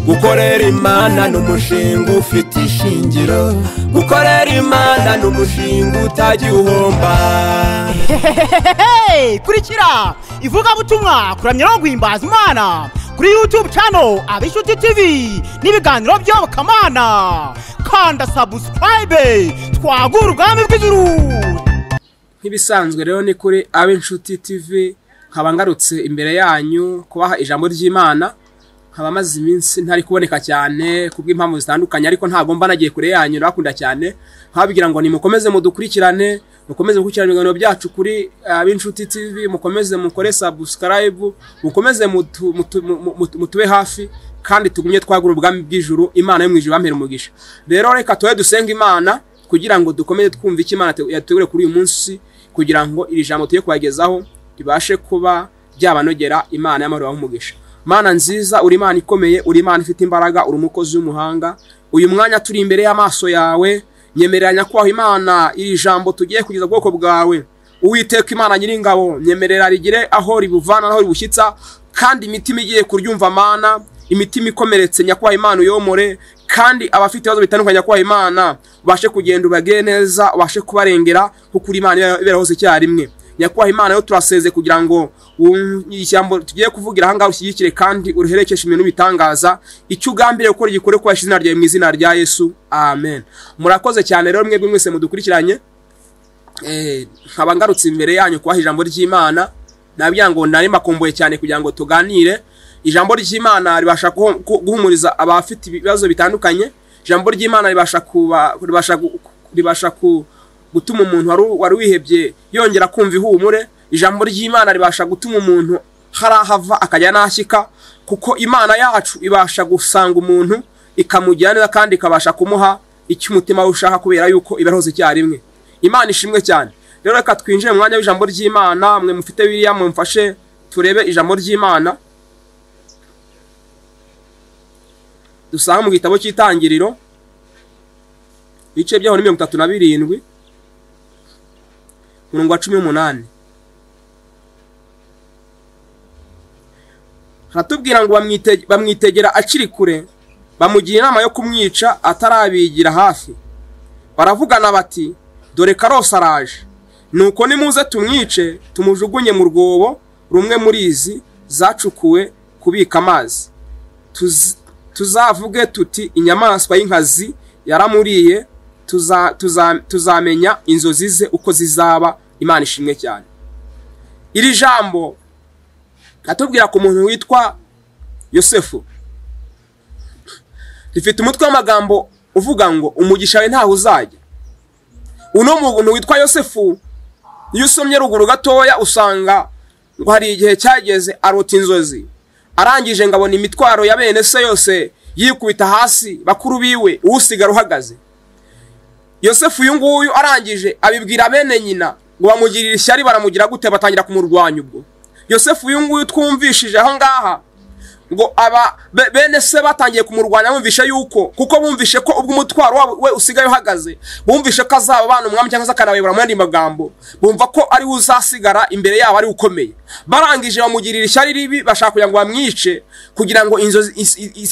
gukorera Imana n'umushinga ufite ishingiro, gukorera Imana n'umushinga utagiye uhomba. Kurikira ivugabutumwa kuramya no guhimbaza Imana kuri YouTube channel Abishuti TV n'ibiganiro by'Abakamana. Kanda subscribe twagura ubwami bw'ijuru. Nk'ibisanzwe rero ni kuri Abishuti TV nkaba ngarutse imbere yanyu kubaha ijambo ry'Imana. Nkaba maze iminsi ntari kuboneka cyane kubw'impamvu zitandukanye, ariko ntago mba nagiye kure yanyu, nakunda cyane nkabigira ngo nimukomeze mudukurikirane, mukomeze gukurikirana ibiganiro byacu kuri Abishuti TV, mukomeze mukore subscribe, mukomeze mutube hafi kandi tugumye twagura ubwami bw'ijuru. Imana yo mwijuru bampera umugisha. Rero reka tuwe dusenga Imana kugira ngo dukomeze twumva iki Imana yategure kuri uyu munsi, kugira ngo iri jambo tuye kwagezaho ribashe kuba byabanogera. Imana y'amahoro umugisha. Mana nziza, uri Imana ikomeye, uri Imana ifite imbaraga, uri umukozi w'umuhanga. Uyu mwanya turi imbere y'amaso yawe, nyemereranya kwaho Imana iri jambo tugiye kugeza ubwoko bwawe. Uwiteka Imana nyiringabo, nyemerera rigire aho ribuvana aho ribushyitsa, kandi imitima igiye kuryumva Mana, imitima ikomeretse nyakwaho Imana uyomore, kandi abafite ibibazo bitandukanye nyakwaho Imana ubashe kugenda ubagire neza, ubashe kubarengera kuko uri Imana ibera hose icyarimwe. Nyakwaho Imana yo turaseze kugira ngo ishyambo tugiye kuvugira aha ngaho ushyigikire kandi uruherekeshe ibintu bitangaza, icyo ugambiriye gukora gikore kwa izina ryawe mu izina rya Yesu, amen. Murakoze cyane rero mwebwe mwese mudukurikiranye. Nkaba ngarutse imbere yanyu kubaha ijambo ry'Imana. Nabya ngo nari makomboye cyane kugira ngo tuganire. Ijambo ry'Imana ribasha guhumuriza abafite ibibazo bitandukanye. Ijambo ry'Imana ribasha gutuma umuntu wari wihebye yongera kumva ihumure. Ijambo ry'Imana ribasha gutuma umuntu harahava akajya nashyika, kuko Imana yacu ibasha gusanga umuntu ikamujyana kandi ikabasha kumuha icyo umutima we ushaka, kubera yuko ibaroze icyarimwe. Imana ishimwe cyane. Rero reka twinjire mu mwanya w'ijambo ry'Imana. Mwe mufite Bibiliya mumfashe turebe ijambo ry'Imana. Dusanga mu gitabo cy'Itangiriro ibice byaho ni 37 umurongo wa 18. Hatubwira ngo bamwitegera akiri kure, bamugira inama yo kumwica atarabigira hafi. Baravugana bati, dore Karose araje, nuko nimuze tumwice tumujugunye mu rwobo rumwe muri izi zacukuwe kubika amazi. Tuzavuge tuti inyamaswa y'inkazi yaramuriye, tuzamenya inzozi ze uko zizaba. Imana ishimwe cyane. Iri jambo atubwira ku muntu witwa Yosefu, rifite umutwe w'amagambo uvuga ngo umugisha we ntaho uzajya. Uno muntu witwa Yosefu, iyo usomye ruguru gatoya usanga ngo hari igihe cyageze arota inzozi, arangije ngabona imitwaro ya bene se yose yikubita hasi, bakuru biwe usigara uhagaze. Yosefu uyu nguyu arangije abibwira bene nyina ngo bamugirire ishyari, baramugira gute, batangira kumurwanya. Ubwo Yosefu uyu nguyu twumvishije aho ngaha ngo bene se batangiye kumurwanya, bumvishe yuko kuko bumvishe ko ubwo umutwaro we usigaye uhagaze, bumvishe ko azaba abana umwami cyangwa se akanabibura mu yandi magambo, bumva ko ari uzasigara imbere yabo ari ukomeye. Barangije bamugirira ishyari ribi, bashaka kugira ngo bamwice kugira ngo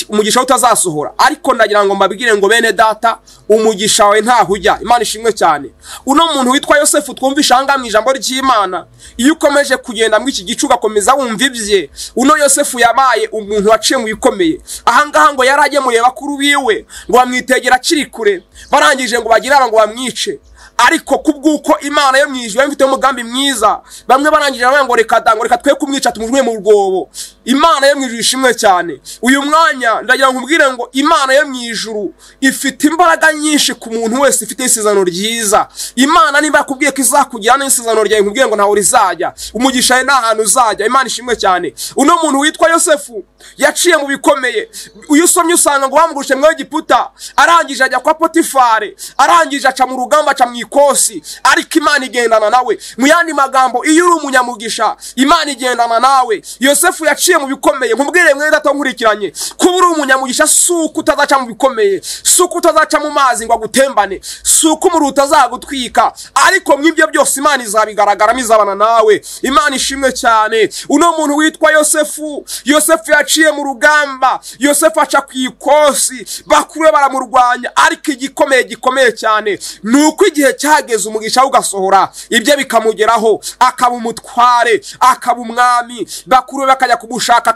umugisha utazasohora. Ariko ndagira ngo mbabwire ngo bene data, umugisha wawe ntaho ujya. Imana ishimwe cyane. Uno muntu witwa Yosefu twumvisha aha mu ijambo ry'Imana, iyo ukomeje kugenda muri iki gicu ugakomeza wumva ibye, uno Yosefu yabaye umuntu waciye mu bikomeye. Aha ngaha ngo yaragemuye bakuru biwe ngo bamwitegera akiri kure, barangije ngo bagirana ngo bamwice. Ariko kubwuko Imana yo mwijuru yamfite umugambi mwiza, bamwe barangije ngo reka twe kumwica tumujwe mu rwobo. Imana yo mwijuru ishimwe cyane. Uyu mwanya ndagira ngo mbwire ngo Imana yo mwijuru ifite imbaraga nyinshi ku muntu wese ifite isezerano ryiza. Imana nimba yakubwiye ko izakugira n'isezerano ryawe, nkubwiye ngo ntaho rizajya, umugisha we nta hantu uzajya. Imana ishimwe cyane. Uno muntu witwa Yosefu yaciye mu bikomeye. Uyu usomye usanga ngo bamugushe mu Egiputa, arangije ajya kwa Potifari, arangije aca mu rugamba, aca mu ikosi, ariko Imana igendana nawe. Mu yandi magambo, iyo uri umunyamugisha Imana igendana nawe. Yosefu yaciye yaciye mu bikomeye nkubwire mwene data nkurikiranye kuba uri umunyamugisha suko utazaca mu bikomeye suko utazaca mu mazi ngo agutembane suko umuriro utazagutwika ariko mw'ibyo byose Imana izabigaragaramo izabana nawe Imana ishimwe cyane uno muntu witwa Yosefu yaciye mu rugamba Yosefu aca ku ikosi bakuru baramurwanya ariko gikomeye cyane nuko igihe cyageze umugisha ugasohora ibyo bikamugeraho akaba umutware akaba umwami bakuru bakajya kumushaka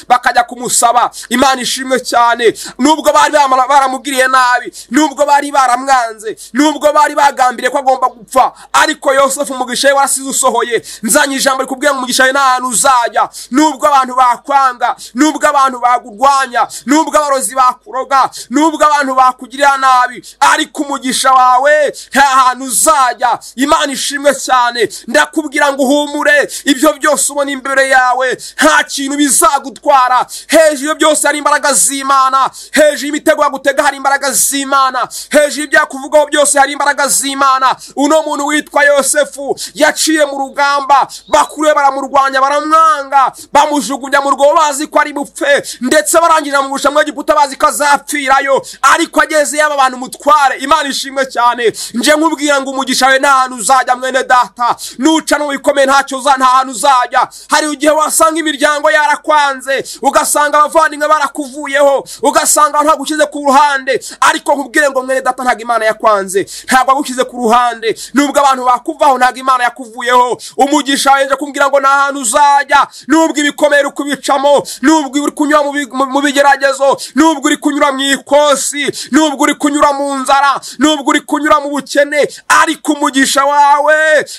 bakajya kumusaba Imana ishimwe cyane nubwo bari baramugiriye nabi nubwo bari baramwanze nubwo bari bagambiriye ko agomba gupfa ariko Yosefu umugisha warasize usohoye nzanye ijambo rikubwiye ngo umugisha nta hantu uzajya nubwo abantu bakwanga nubwo abantu bagurwanya nubwo abarozi bakuroga nubwo abantu bakugirira nabi ariko umugisha wawe nta hantu uzajya Imana ishimwe cyane ndakubwira ngo uhumure ibyo byose ubona imbere yawe nta kintu bizagutwara hejuru byose hari imbaraga z'Imana hejuru imitego yagutega hari imbaraga z'Imana hejuru ibyakuvugaho byose hari imbaraga z'Imana uno muntu witwa Yosefu yaciye mu rugamba bakuru baramurwanya baramwanga bamujugunya mu rwobo bazi ko ari bupfe ndetse barangirira mu rushamwe Egiputa bazi ko azapfirayo ariko ageze yaba abantu mutware Imana ishimwe cyane nje nkubwira ngo umugisha we nta hantu uzajya mwene data nuca no bikomeye ntacyo nta hantu uzajya hari igihe wasanga imiryango yarakwanze ugasanga abavandimwe barakuvuyeho ugasanga nta gukize ku ruhande ariko nkubwire ngo mwene data ntago Imana yakwanze ntago agukize ku ruhande nubwo abantu bakuvaho ntago Imana yakuvuyeho umugisha wenje kumbwira ngo nta hantu uzajya nubwo ibikomeye ukubicamo nubwo uri kunyura mu bigeragezo nubwo uri kunyura mu ikosi nubwo uri kunyura mu nzara nubwo uri kunyura mu bukene ariko umugisha wawe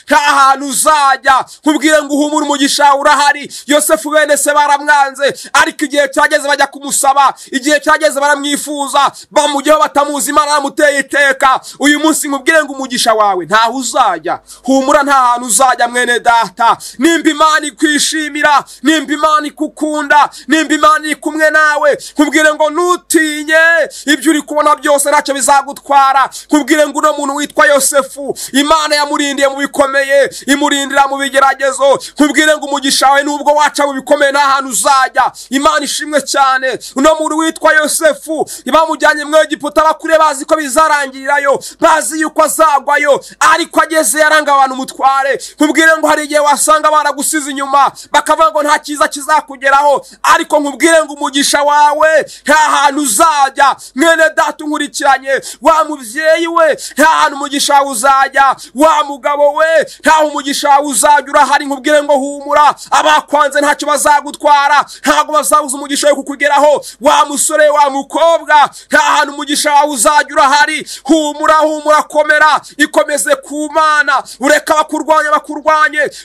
nta hantu uzajya nkubwire ngo uhumure umugisha urahari Yosefu bene se baramwanze ariko igihe cyageze bajya kumusaba igihe cyageze baramwifuza bamujyeho batamuzi Imana yamuteye iteka uyu munsi nkubwire ngo umugisha wawe nta uzajya humura nta hantu uzajya mwene data nimba Imana ikwishimira nimba Imana ikukunda nimba Imana iri kumwe nawe nkubwire ngo nutinye ibyo uri kubona byose ntacyo bizagutwara nkubwire ngo uno muntu witwa Yosefu Imana yamurindiye mu bikomeye imurindira mu bigeragezo nkubwire ngo umugisha wawe nubwo waca mu bikomeye nta hantu uzajya Imana ishimwe cyane uno muntu witwa Yosefu bamujyanye mu Egiputa bakure bazi ko bizarangirirayo bazi yuko azagwayo ariko ageze yaranga abantu mutware nkubwire ngo hari igihe wasanga baragusize inyuma bakavuga ngo nta cyiza kizakugeraho ariko nkubwire ngo umugisha wawe nta hantu uzajya mwene data unkurikiranye wa mubyeyi we nta hantu umugisha wawe uzajya wa mugabo we nta umugisha wawe uzajya urahari nkubwire ngo humura abakwanze ntacyo bazagutwara ntago bazabuza umugisha wawe kukugeraho wa musore wa mukobwa nta hantu umugisha wawe uzajya urahari humura komera ikomeze ku Mana ureka bakurwanye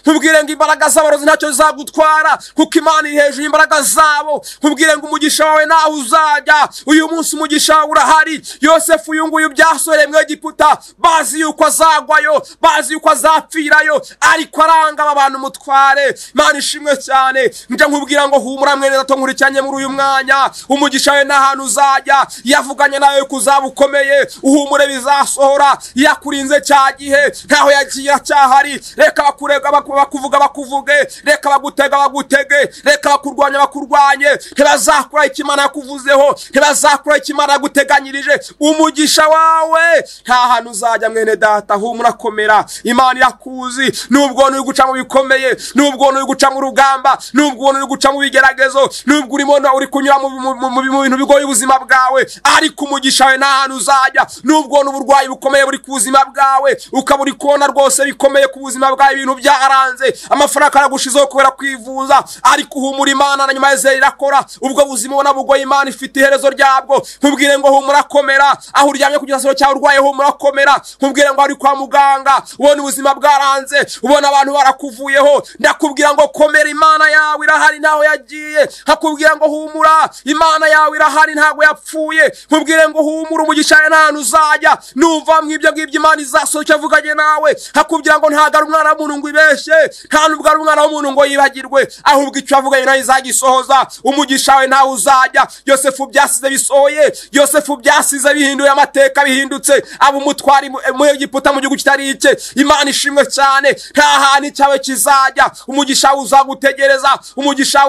nkubwire ngo imbaraga z'abarozi ntacyo zagutwara kuko Imana iri hejuru imbaraga zabo nkubwire ngo umugisha wawe ntaho uzajya uyu munsi umugisha wawe urahari Yosefu uyu nguyu byasoreye mu Egiputa bazi yuko azagwayo bazi yuko azapfirayo ariko aranga abantu mutware Imana ishimwe cyane njya nkubwira ngo humura mwene data nkurikiranye muri uyu mwanya umugisha wawe nta hantu uzajya yavuganye nawe kuzabukomeye uhumure bizasohora yakurinze cya gihe ntaho yagiye cyahari reka bakurega bakuvuga bakuvuge reka bagutega bagutege reka bakurwanya bakurwanye ntibazakura ikimana yakuvuzeho ntibazakura ikimana yaguteganyirije umugisha wawe nta hantu uzajya mwene data humura komera Imana irakuzi nubwo uri guca mu bikomeye nubwo uri guca mu rugamba nubwo uri guca mu bigeragezo nubwo uri kunyura mu bintu bigoye ubuzima bwawe ariko umugisha wawe nta hantu uzajya nubwo uburwayi bukomeye buri ku buzima bwawe ukaba uri kubona rwose bikomeye ku buzima bwawe ibintu byaranze amafaranga aragushizeho kubera kwivuza ariko humura Imana na nyuma y'izera irakora ubwo buzima ubona bugoye Imana ifite iherezo ryabwo nkubwire ngo humura komera aho uryamye ku gisasiro cyawe urwaye humura komera nkubwire ngo ari kwa muganga ubona ubuzima bwaranze ubona abantu barakuvuyeho ndakubwira ngo komera Imana yawe irahari ntaho yagiye hakubwira ngo humura Imana yawe irahari ntago yapfuye nkubwire ngo humura umugisha nta hantu uzajya nuva mu ibyo ngibyo Imana izasohoka avuganye nawe hakubwira ngo ntago ari umwana w'umuntu ngo ibeshye nta nubwo ari umwana w'umuntu ngo yibagirwe ahubwo icyo avuganye nawe izagisohoza umugisha we ntaho uzajya Yosefu byasize bisohoye Yosefu byasize bihinduye amateka bihindutse abo umutwari mu Egiputa mu gihugu kitari icye Imana ishimwe cyane nta hantu cyawe kizajya umugisha uzagutegereza, umugisha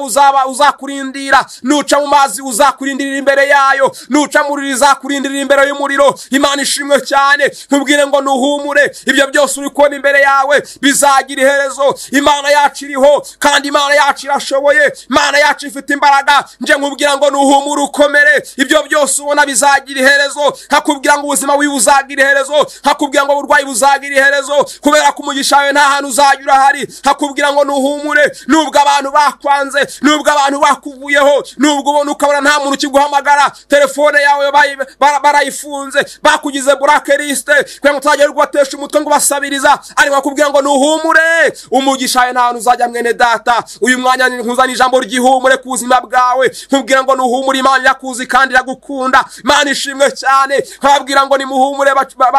uzakurindira, nuca mu mazi uzakurindirira imbere yayo, nuca mu ruri uzakurindirira imbere y'umuriro. Imana ishimwe cyane. Nkubwire ngo nuhumure, ibyo byose uri kubona imbere yawe bizagira iherezo. Imana yacu iriho kandi Imana yacu irashoboye, Imana yacu ifite imbaraga. Nje nkubwira ngo nuhumure ukomere, ibyo byose ubona bizagira iherezo. Hakubwira ngo ubuzima wiwe buzagira iherezo, hakubwira ngo uburwayi buzagira iherezo, kubera ko umugisha wawe nta hantu uzajya urahari. Hakubwira ngo nuhumure, nubwo abantu bakwanze, nubwo abantu bakuvuyeho, nubwo ubona ukabona nta muntu ukiguhamagara, telefone yawe barayifunze, bakugize blacklist kugira ngo utazajya ubatesha umutwe ngo basabiriza, ariko akubwira ngo nuhumure, umugisha wawe nta hantu uzajya. Mwene data, uyu mwanya nkuzana ijambo ry'ihumure ku buzima bwawe. Nkubwira ngo nuhumure, Imana irakuzi kandi iragukunda. Imana ishimwe cyane. Nkababwira ngo nimuhumure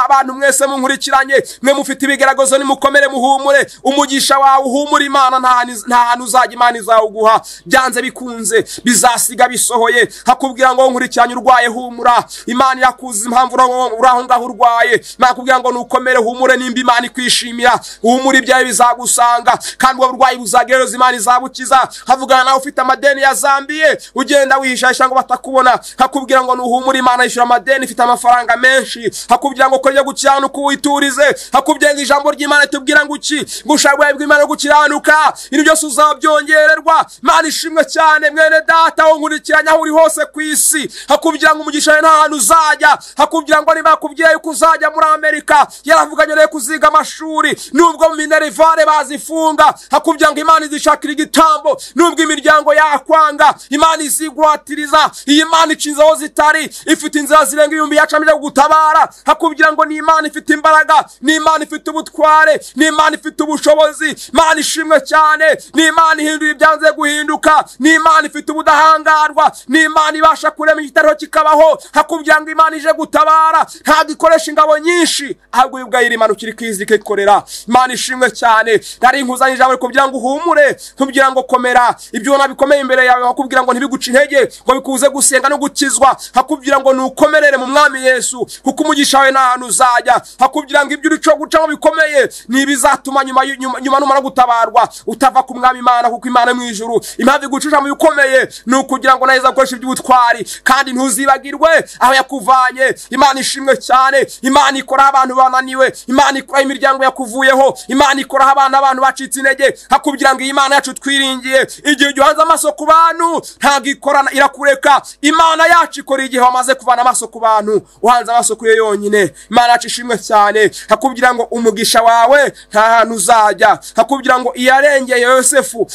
abantu mwese munkurikiranye, mwe mufite ibigaragazo nimukomere muhumure, umugisha wawe uhumure. Imana nta hantu uzajya Imana izawuguha, byanze bikunze bizasiga bisohoye. Hakubwira ngo nkurikiranye urwaye humura, Imana irakuzi impamvu uraho ngaho urwaye. Nakubwira ngo nukomere humure, nimba Imana ikwishimira, humura ibyawe bizagusanga kandi ubwo burwayi buzagereza Imana izabukiza. Havugana nawe ufite amadeni yazambiye, ugenda wihishahisha ngo batakubona. Hakubwira ngo nuhumure, Imana yishyura amadeni, ifite amafaranga menshi. Hakubwira ngo kore gukiranuka witurize. Hakubwira ngo ijambo ry'Imana tubwira ngo uki gushaka bw'Imana no gukiranuka, ibyo byose uzabyongererwa. Imana ishimwe cyane. Mwene data wo nkurikiranya aho uri hose ku isi, hakubwira ngo umugisha nta hantu uzajya. Hakubwira ngo niba akubwiye yuko uzajya muri Amerika, yaravuganye nawe kuziga amashuri, nubwo mu minerivare bazifunga. Hakubwira ngo Imana izishakira igitambo, nubwo imiryango yakwanga, Imana iziguhatiriza. Iyi Imana icinze aho zitari, ifite inzira zirenga 1000 yacamije kugutabara. Hakubwira ngo ni Imana ifite imbaraga, ni Imana ifite ubutware, ni Imana ifite ubushobozi. Imana ishimwe cyane. Ni Imana ihindura ibyanze guhinduka, ni Imana ifite ubudahangarwa, ni Imana ibasha kurema igitaro kikabaho. Hakubwira ngo Imana ije gutabara, ntabwo ikoresha ingabo nyinshi, ahubwo ubwayo Imana ukiri kwizi kikorera. Imana ishimwe cyane. Nari nkuzanye ijambo kugira ngo uhumure, kugira ngo komera, ibyo ubona bikomeye imbere yawe. Hakubwira ngo ntibiguce intege, ngo bikuze gusenga no gukizwa. Hakubwira ngo nukomerere mu Mwami Yesu, kuko umugisha wawe nta hantu uzajya. Hakubwira ngo ibyo uri cyo gucamo bikomeye nibizatuma nyuma numara gutabarwa utava ku Mwami Imana, kuko Imana mu ijuru impamvu igucisha mu bikomeye ni ukugira ngo naheza gukoresha iby'ubutwari kandi ntuzibagirwe aho yakuvanye. Imana ishimwe cyane. Imana ikora abantu bananiwe, Imana ikora imiryango yakuvuyeho, Imana ikora abantu bacitse intege. Hakubwira ngo Imana yacu twiringiye, igihe uhanze amaso ku bantu ntabwo ikorana irakureka. Imana yacu ikora igihe wamaze kuvana amaso ku bantu, uhanze amaso kuri yo yonyine. Imana yacu ishimwe cyane. Hakubwira ngo umugisha wawe nta hantu uzajya. Hakubwira ngo iyarengeye Yosefu,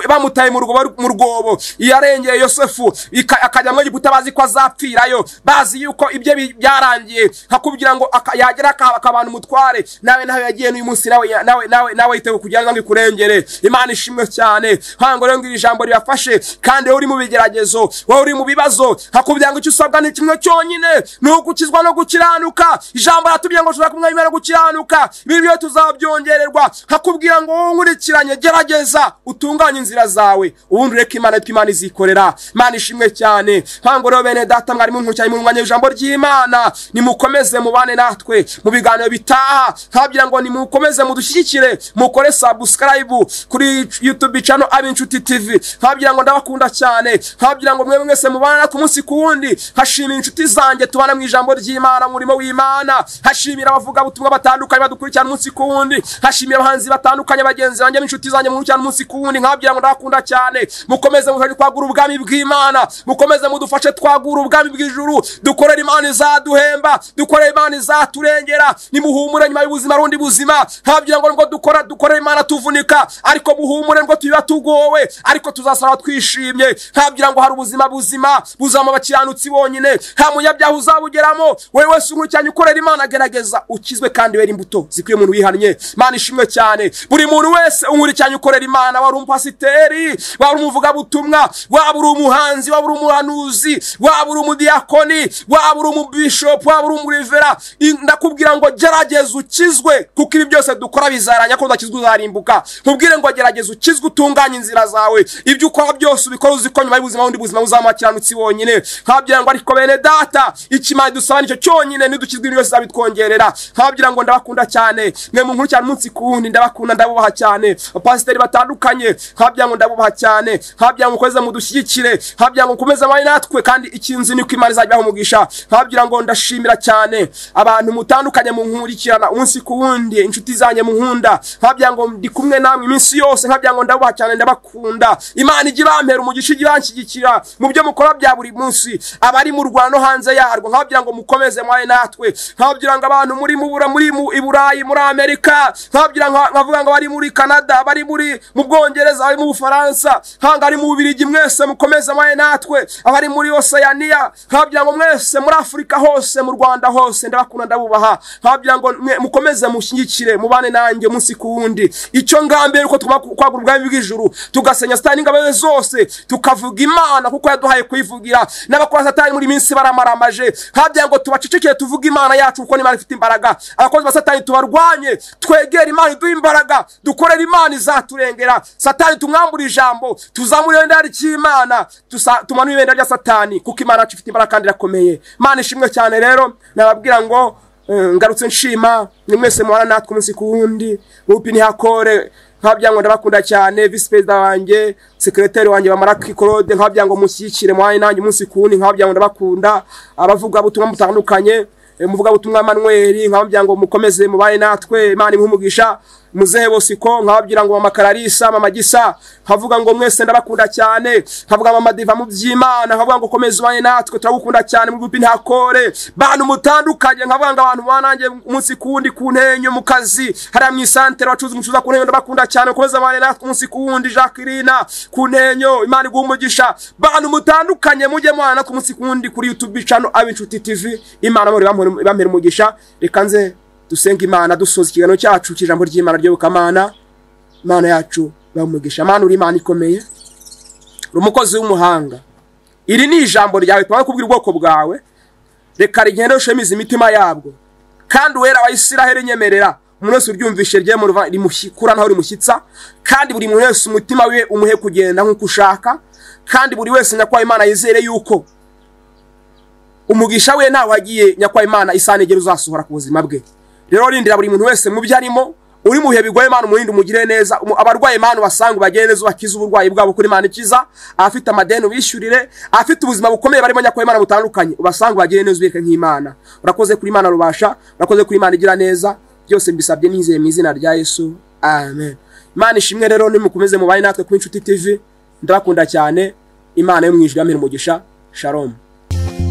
bamutaye mu rwobo, iyarengeye Yosefu akajya mu Egiputa bazi ko azapfirayo, bazi yuko ibyo byarangiye. Hakubwira ngo yagera akabana umutware, nawe yagiye n'uyu munsi nawe yiteguye kugira ngo ikurengere. Imana ishimwe cyane. Hango rero ngiri ijambo ribafashe, kandi uri mu bigeragezo, wowe uri mu bibazo. Hakubwira ngo icyo usabwa ni kimwe cyonyine, ni ugukizwa no gukiranuka. Ijambo ratubwiye ngo ushobora kumenya Imana gukiranuka, ibi byo tuzabyongererwa. Hakubwira ngo wowe nkurikiranye, gerageza utunganye inzira zawe, ubundi reka Imana izikorera. Imana ishimwe cyane. Hango rero bene data, mwari munkurikiranye mu mwanya w'ijambo ry'Imana, nimukomeze mubane natwe mu biganiro bitaha. Nkabwira ngo nimukomeze mudushyigikire, mukore subscribe kuri YouTube channel Abinshuti TV. Nkabwira ngo ndabakunda cyane. Nkabwira ngo mwe mwese mubana ku munsi kuwundi. Hashimira inshuti zanjye tubana mu ijambo ry'Imana, murimo w'Imana. Hashimira abavuga butumwa batandukanye badukurikirana umunsi kuwundi. Hashimira abahanzi batandukanye bagenzi banjye n'inshuti zanjye mukurikirana umunsi kuwundi. Nkabwira ngo ndabakunda cyane. Mukomeze mufashe twagura ubwami bw'Imana, mukomeze mudufashe twagura ubwami bw'ijuru. Dukorera Imana izaduhemba, dukorera Imana izaturengera. Nimuhumure nyuma y'ubuzima rundi buzima. Nkabwira ngo ngo dukorera Imana tuvunika, ariko muhumure ngo tuba tugowe, ariko tuzasara twishimye. Nkabwira ngo hari ubuzima buzama abakiranutsi bonyine, nta munyabyaha uzabugeramo. Wewe wese unkurikiranye ukorera Imana, gerageza ukizwe kandi wera imbuto zikwiye umuntu wihannye. Imana ishimwe cyane. Buri muntu wese unkurikiranye ukorera Imana, wari umupasiteri, wari umuvuga butumwa, waba uri umuhanzi, waba uri umuhanuzi, waba uri umudiyakoni, waba uri umubishop, waba uri umurivera, ndakubwira ngo gerageza ukizwe, kuko ibi byose dukora bizaranya ko udakizwe uzarimbuka. Nkubwire ngo gerageza ukizwe, utunganye inzira zawe, ibyo ukora byose ubikora uziko nyuma y'ubuzima bundi buzima uzamakiranutsi wonyine. Nkabwira ngo ariko bene data, ikimana dusaba nicyo cyonyine, nidukizwe ibintu byose zabitwongerera. Nkabwira ngo ndabakunda cyane, mwe munkurikirana umunsi kuwundi, ndabakunda ndabubaha cyane. Abapasiteri batandukanye mutandukanye nkabya ngo ndabubaha cyane nkabya ngo mukomeze mudushyigikire nkabya ngo mukomeze abane natwe kandi ikinzi niko Imana izajyaho umugisha nkabya ngo ndashimira cyane abantu mutandukanye munkurikirana umunsi ku wundi inshuti zanjye munkunda nkabya ngo ndi kumwe namwe iminsi yose nkabya ngo ndabubaha cyane ndabakunda Imana ijye bampera umugisha ijye banshyigikira mu byo mukora bya buri munsi abari mu Rwanda no hanze yarwo nkabya ngo mukomeze mwaye natwe nkabya ngo abantu muri mu Iburayi muri Amerika nkabya nkavuga ngo bari muri Canada bari mu Bwongereza bari mu Bufaransa nkanga ari mu Bubiligi mwese mukomeze mwaye natwe abari muri Oceania nkabya ngo mwese muri Afrika hose mu Rwanda hose ndabakunda ndabubaha nkabya ngo mukomeze mushyigikire mubane nanjye umunsi ku wundi icyo ngambere uko kwagura ubwami bw'ijuru tugasenya Satani ingabe zose tukavuga Imana kuko yaduhaye kuyivugira n'abakora Satani muri minsi baramaramaje nkabya ngo tubacecekeye tuvuga Imana yacu kuko Imana ifite imbaraga abakozi ba Satani tubarwanye twegera Imana iduha imbaraga dukorera Imana izaturengera Satani tumwambura ijambo tuzamura ibendera ry'Imana tumanura ibendera rya Satani kuko Imana yacu ifite imbaraga kandi irakomeye Imana ishimwe cyane rero nababwira ngo ngarutse nshima ni mwese muhana natwe umunsi ku wundi Rupi Ntihakore nkabya ngo ndabakunda cyane vice president wanjye secretary wanjye Bamaraki Claude nkabya ngo mushyikire mwaye nanjye umunsi ku wundi nkabya ngo ndabakunda abavuga butumwa mutandukanye muvuga butumwa Emmanuel nkabya ngo mukomeze mubaye natwe Imana imumugisha muzehe Bosiko nkababwira ngo Mama Kararisa Mama Gisa nkavuga ngo mwese ndabakunda cyane nkavuga Mama Diva mu by'Imana nkavuga ngo komeze ubane natwe turagukunda cyane mu Rupi Ntihakore bantu mutandukanye nkavuga ngo abantu bananjye umunsi kuwundi ku Ntenyo mu kazi hari mu isantere bacuza umucuza ku Ntenyo ndabakunda cyane komeze ubane natwe umunsi kuwundi Jacqueline ku Ntenyo Imana igumugisha bantu mutandukanye mujye mwana natwe umunsi kuwundi kuri YouTube channel Abinshuti TV Imana muri bampera umugisha reka nze dusenga Imana dusoza ikiganiro cyacu cy'ijambo ry'Imana ry'Ubukamana Imana yacu bamugisha Imana uri Imana ikomeye umukozi w'umuhanga iri ni ijambo ryawe twaje kubwira ubwoko bwawe reka rigende ushemiza imitima yabwo kandi wera wa Isiraheli nyemerera umuntu wese uryumvishe rye mu rimushyikura naho rimushyitsa kandi buri muntu wese umutima we umuhe kugenda nk'uko ushaka kandi buri wese nyakwa Imana yizere yuko umugisha we nawe wagiye nyakwa Imana isanegera uzasohora ku buzima bwe rero rindira buri muntu wese mu byarimo uri muhe bigoye Imana umurinde umugire neza abarwaye Imana basanga bageneze bakiza uburwayi bwabo kuri Imana ikiza afite amadeni ubishyurire afite ubuzima bukomeye barimo nyakwa Imana butandukanye ubasanga bagire neza ubike nk'Imana urakoze kuri Imana rubasha urakoze kuri Imana igira neza byose mbisabye nizeye mu izina rya Yesu amen Imana ishimwe rero nimukomeze mubaye natwe ku Inshuti TV ndabakunda cyane Imana yo mwijwe amira umugisha shalom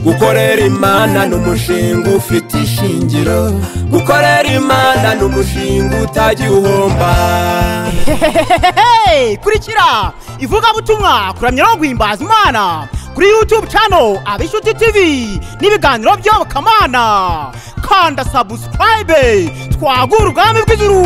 gukorera Imana n'umushinga ufite ishingiro gukorera Imana n'umushinga utagiuhomba kurikira ivugabutumwa kuramya no guhimbaza Imana kuri YouTube channel Abinshuti TV n'ibiganiro by'Ubukamana kanda subscribe twagura ubwami bw'ijuru.